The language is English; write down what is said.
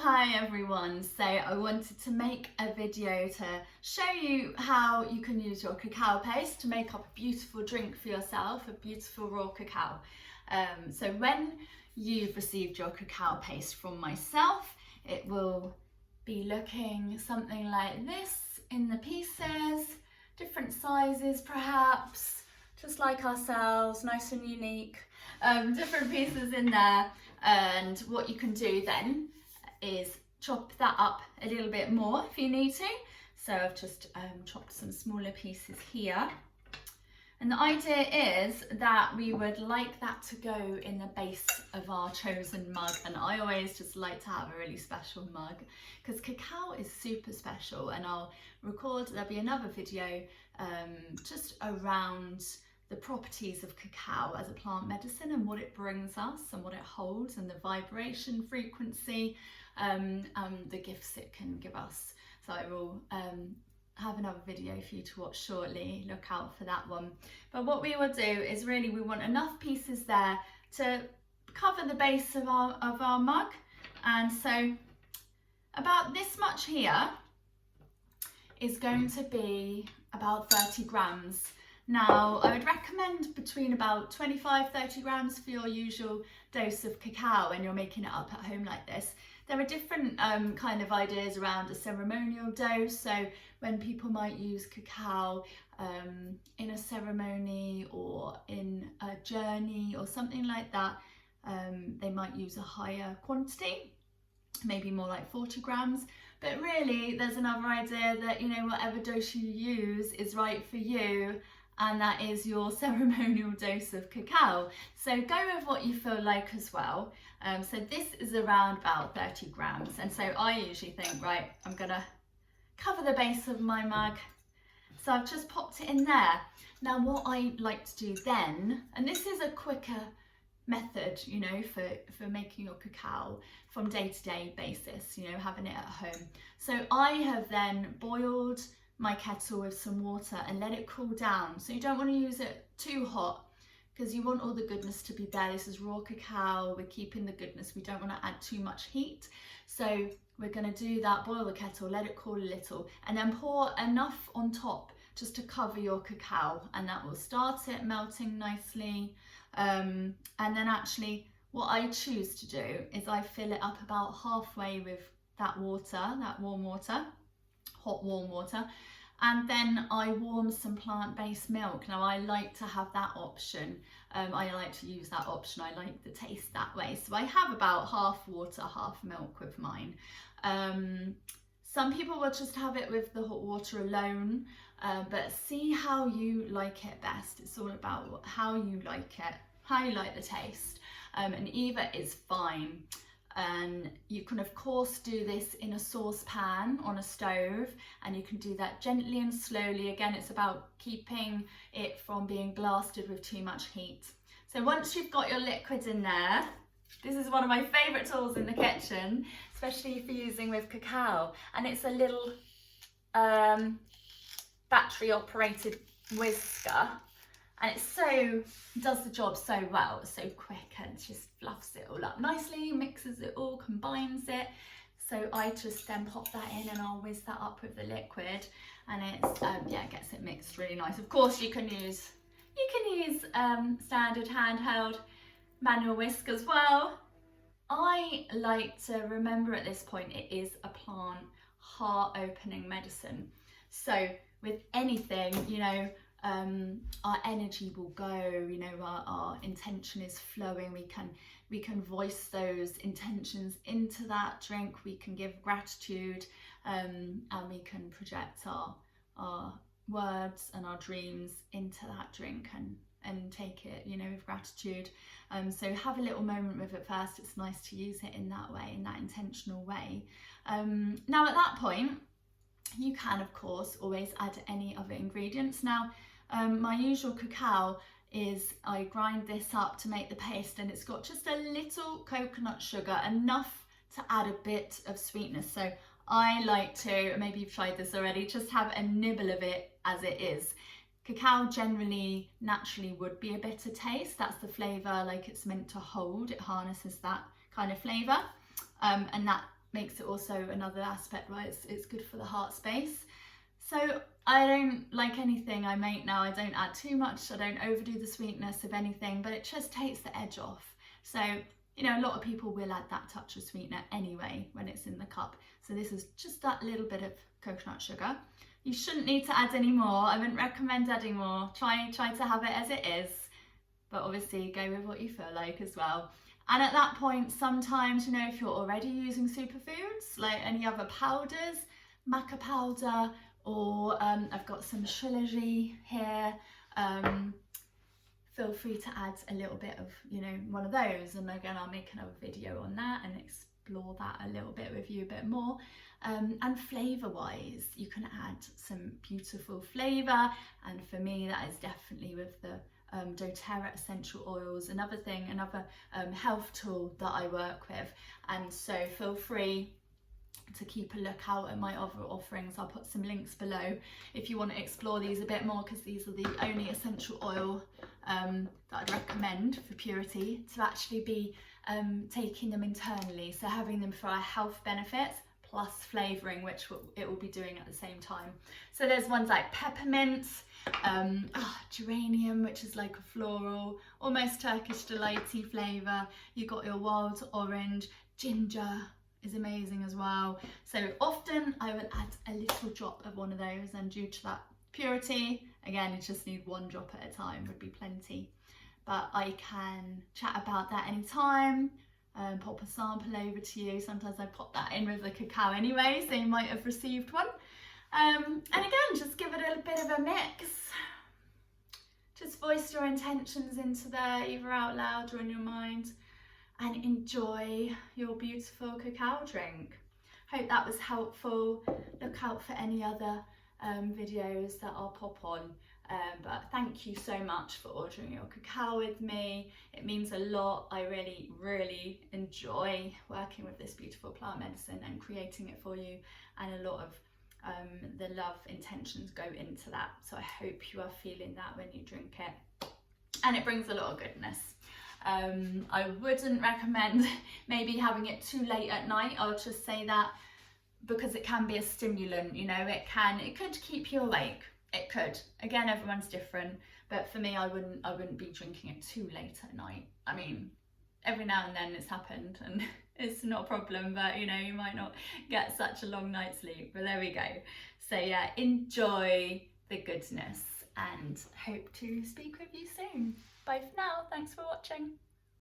Hi everyone, so I wanted to make a video to show you how you can use your cacao paste to make up a beautiful drink for yourself, a beautiful raw cacao. So when you've received your cacao paste from myself, it will be looking something like this in the pieces, different sizes perhaps, just like ourselves, nice and unique, different pieces in there. And what you can do then is chop that up a little bit more if you need to. So I've just chopped some smaller pieces here. And the idea is that we would like that to go in the base of our chosen mug. And I always just like to have a really special mug because cacao is super special, and I'll record, there'll be another video just around the properties of cacao as a plant medicine and what it brings us and what it holds and the vibration frequency and the gifts it can give us. So I will have another video for you to watch shortly, look out for that one. But what we will do is really we want enough pieces there to cover the base of our mug, and so about this much here is going to be about 30 grams. Now, I would recommend between about 25-30 grams for your usual dose of cacao when you're making it up at home like this. There are different kind of ideas around a ceremonial dose. So when people might use cacao in a ceremony or in a journey or something like that, they might use a higher quantity, maybe more like 40 grams. But really, there's another idea that, you know, whatever dose you use is right for you, and that is your ceremonial dose of cacao. So go with what you feel like as well. So this is around about 30 grams. And so I usually think, right, I'm gonna cover the base of my mug. So I've just popped it in there. Now what I like to do then, and this is a quicker method, you know, for making your cacao from day-to-day basis, you know, having it at home. So I have then boiled my kettle with some water and let it cool down. So you don't want to use it too hot because you want all the goodness to be there. This is raw cacao, we're keeping the goodness, we don't want to add too much heat. So we're going to do that, boil the kettle, let it cool a little, and then pour enough on top just to cover your cacao, and that will start it melting nicely. And then actually what I choose to do is I fill it up about halfway with that water, that warm water, hot warm water, and then I warm some plant-based milk. Now I like to have that option, I like to use that option, I like the taste that way. So I have about half water, half milk with mine. Some people will just have it with the hot water alone, but see how you like it best. It's all about how you like it, how you like the taste, and either is fine. And you can of course do this in a saucepan on a stove, and you can do that gently and slowly. Again, it's about keeping it from being blasted with too much heat. So once you've got your liquid in there, this is one of my favourite tools in the kitchen, especially for using with cacao, and it's a little battery operated whisker. And it does the job so well, it's so quick and just fluffs it all up nicely, mixes it all, combines it. So I just then pop that in and I'll whiz that up with the liquid, and it's, yeah, it gets it mixed really nice. Of course you can use standard handheld manual whisk as well. I like to remember at this point it is a plant heart opening medicine. So with anything, you know, our energy will go, you know, our intention is flowing, we can voice those intentions into that drink, we can give gratitude, and we can project our words and our dreams into that drink and take it, you know, with gratitude. So have a little moment with it first. It's nice to use it in that way, in that intentional way. Now at that point you can of course always add any other ingredients. Now my usual cacao is I grind this up to make the paste, and it's got just a little coconut sugar, enough to add a bit of sweetness. So I like to, maybe you've tried this already, just have a nibble of it as it is. Cacao generally naturally would be a bitter taste. That's the flavour like it's meant to hold. It harnesses that kind of flavour, and that makes it also another aspect where it's good for the heart space. So I don't, like anything I make now, I don't add too much, I don't overdo the sweetness of anything, but it just takes the edge off. So, you know, a lot of people will add that touch of sweetener anyway when it's in the cup. So this is just that little bit of coconut sugar. You shouldn't need to add any more. I wouldn't recommend adding more. Try to have it as it is, but obviously go with what you feel like as well. And at that point, sometimes, you know, if you're already using superfoods, like any other powders, maca powder, or I've got some shilajit here, feel free to add a little bit of, you know, one of those, and again I'll make another video on that and explore that a little bit with you a bit more. And flavour wise, you can add some beautiful flavour, and for me that is definitely with the doTERRA essential oils, another health tool that I work with. And so feel free to keep a look out at my other offerings. I'll put some links below if you want to explore these a bit more, because these are the only essential oil that I'd recommend for purity to actually be taking them internally, so having them for our health benefits plus flavouring, which it will be doing at the same time. So there's ones like peppermint, geranium, which is like a floral, almost Turkish delighty flavour. You got your wild orange, ginger is amazing as well. So often I will add a little drop of one of those, and due to that purity, again, you just need one drop at a time would be plenty. But I can chat about that anytime, pop a sample over to you. Sometimes I pop that in with the cacao anyway, so you might have received one. And again, just give it a bit of a mix. Just voice your intentions into there, either out loud or in your mind, and enjoy your beautiful cacao drink. Hope that was helpful. Look out for any other videos that I'll pop on. But thank you so much for ordering your cacao with me. It means a lot. I really, really enjoy working with this beautiful plant medicine and creating it for you, and a lot of the love intentions go into that. So I hope you are feeling that when you drink it, and it brings a lot of goodness. I wouldn't recommend maybe having it too late at night. I'll just say that, because it can be a stimulant, you know, it could keep you awake. It could. Again, everyone's different, but for me, I wouldn't be drinking it too late at night. I mean, every now and then it's happened and it's not a problem, but you know, you might not get such a long night's sleep, but there we go. So yeah, enjoy the goodness and hope to speak with you soon. Bye for now. Thanks for watching.